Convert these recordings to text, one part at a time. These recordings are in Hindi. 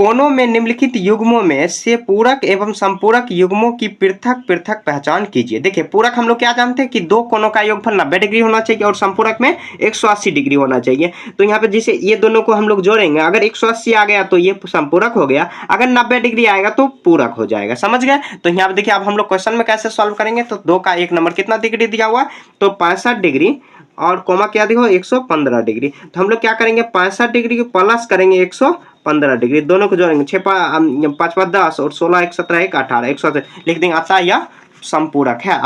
कोनों में निम्नलिखित युग्मों में से पूरक एवं संपूरक युग्मों की पृथक पृथक पहचान कीजिए। देखिए पूरक हम लोग क्या जानते हैं कि दो कोनों का योगफल 90 डिग्री होना चाहिए और संपूरक में 180 डिग्री होना चाहिए। तो यहाँ पे जैसे ये दोनों को हम लोग जोड़ेंगे, अगर 180 आ गया तो ये संपूरक हो गया, अगर 90 डिग्री आएगा तो पूरक हो जाएगा। समझ गए? तो यहाँ पे देखिए अब हम लोग क्वेश्चन में कैसे सॉल्व करेंगे, तो 2 का 1 नंबर कितना डिग्री दिया हुआ है, तो 65 डिग्री और कोमा क्या देखो 115 डिग्री। तो हम लोग क्या करेंगे, 65 डिग्री को प्लस करेंगे 115 डिग्री, दोनों को जोड़ेंगे, 6 5 5 10 और 16 1 17 1 18 180 लिख देंगे। अतः यह संपूरक है,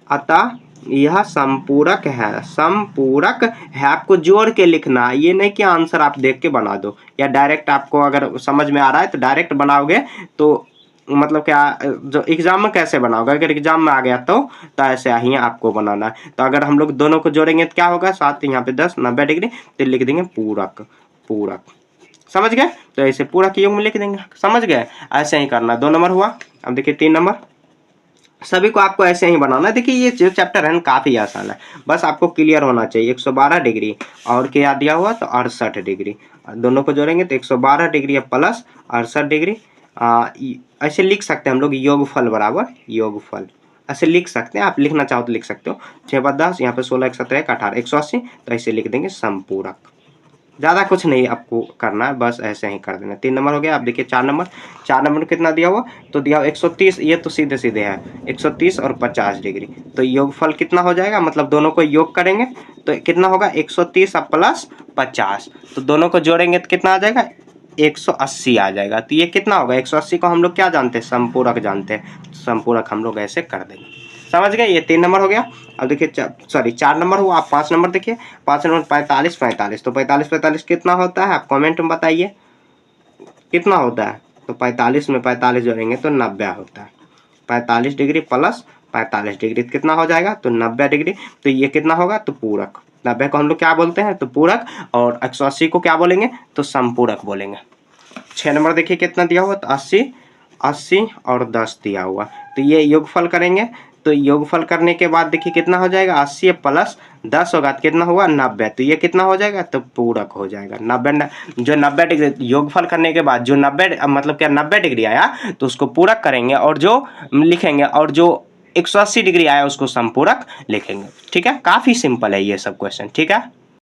अतः यह संपूरक है, संपूरक है। आपको जोड़ के लिखना है, ये नहीं कि आंसर आप देख के बना दो, या डायरेक्ट आपको अगर समझ में आ रहा है तो डायरेक्ट बनाओगे तो मतलब क्या, जो एग्जाम में कैसे बनाओगे, अगर एग्जाम में आ गया तो ऐसे ही आपको बनाना है। तो अगर हम लोग दोनों को जोड़ेंगे तो क्या होगा, 7 यहाँ पे 10 90 डिग्री, तो लिख देंगे पूरक, पूरक। समझ गए? तो ऐसे पूरक युग्म लिख देंगे। समझ गए? ऐसे ही करना। 2 नंबर हुआ। अब देखिए 3 नंबर, सभी को आपको ऐसे ही बनाना है। देखिए ये जो चैप्टर है काफी आसान है, बस आपको क्लियर होना चाहिए। 112 डिग्री और क्या दिया हुआ, तो 68 डिग्री, दोनों को जोड़ेंगे तो 112 डिग्री प्लस 68 डिग्री। ऐसे लिख सकते हैं हम लोग, योगफल बराबर योगफल, ऐसे लिख सकते हैं। आप लिखना चाहो तो लिख सकते हो। 6 × 10 यहाँ पे 16 1 17 1 18 180, तो ऐसे लिख देंगे संपूरक। ज़्यादा कुछ नहीं आपको करना है, बस ऐसे ही कर देना। 3 नंबर हो गया। आप देखिए 4 नंबर, 4 नंबर कितना दिया हुआ, तो दिया 130, ये तो सीधे सीधे है 130 और 50 डिग्री, तो योगफल कितना हो जाएगा, मतलब दोनों को योग करेंगे तो कितना होगा 130 प्लस 50, तो दोनों को जोड़ेंगे तो कितना आ जाएगा 180 आ जाएगा। तो ये कितना होगा, 180 को हम लोग क्या जानते हैं, संपूरक जानते हैं, संपूरक हम लोग ऐसे कर देंगे। समझ गए? ये 3 नंबर हो गया। अब देखिए सॉरी 4 नंबर हुआ। आप 5 नंबर देखिए, 5 नंबर 45 45, तो 45 45 कितना होता है, आप कमेंट में बताइए कितना होता है। तो 45 में 45 जोड़ेंगे तो 90 होता है। 45 डिग्री प्लस 45 डिग्री कितना हो जाएगा, तो 90 डिग्री। तो ये कितना होगा, तो पूरक। 90 को हम लोग क्या बोलते हैं, तो पूरक, और 180 को क्या बोलेंगे, तो संपूरक बोलेंगे। 6 नंबर देखिए कितना दिया हुआ, तो 80 80 और 10 दिया हुआ। तो ये योगफल करेंगे, तो योगफल करने के बाद देखिए कितना हो जाएगा, 80 प्लस 10 होगा तो कितना हुआ 90, तो ये कितना हो जाएगा, तो पूरक हो जाएगा। 90 जो 90 डिग्री योगफल करने के बाद जो 90 मतलब क्या 90 डिग्री आया तो उसको पूरक करेंगे और जो लिखेंगे, और जो 180 डिग्री आया उसको संपूरक लिखेंगे। ठीक है, काफी सिंपल है ये सब क्वेश्चन। ठीक है।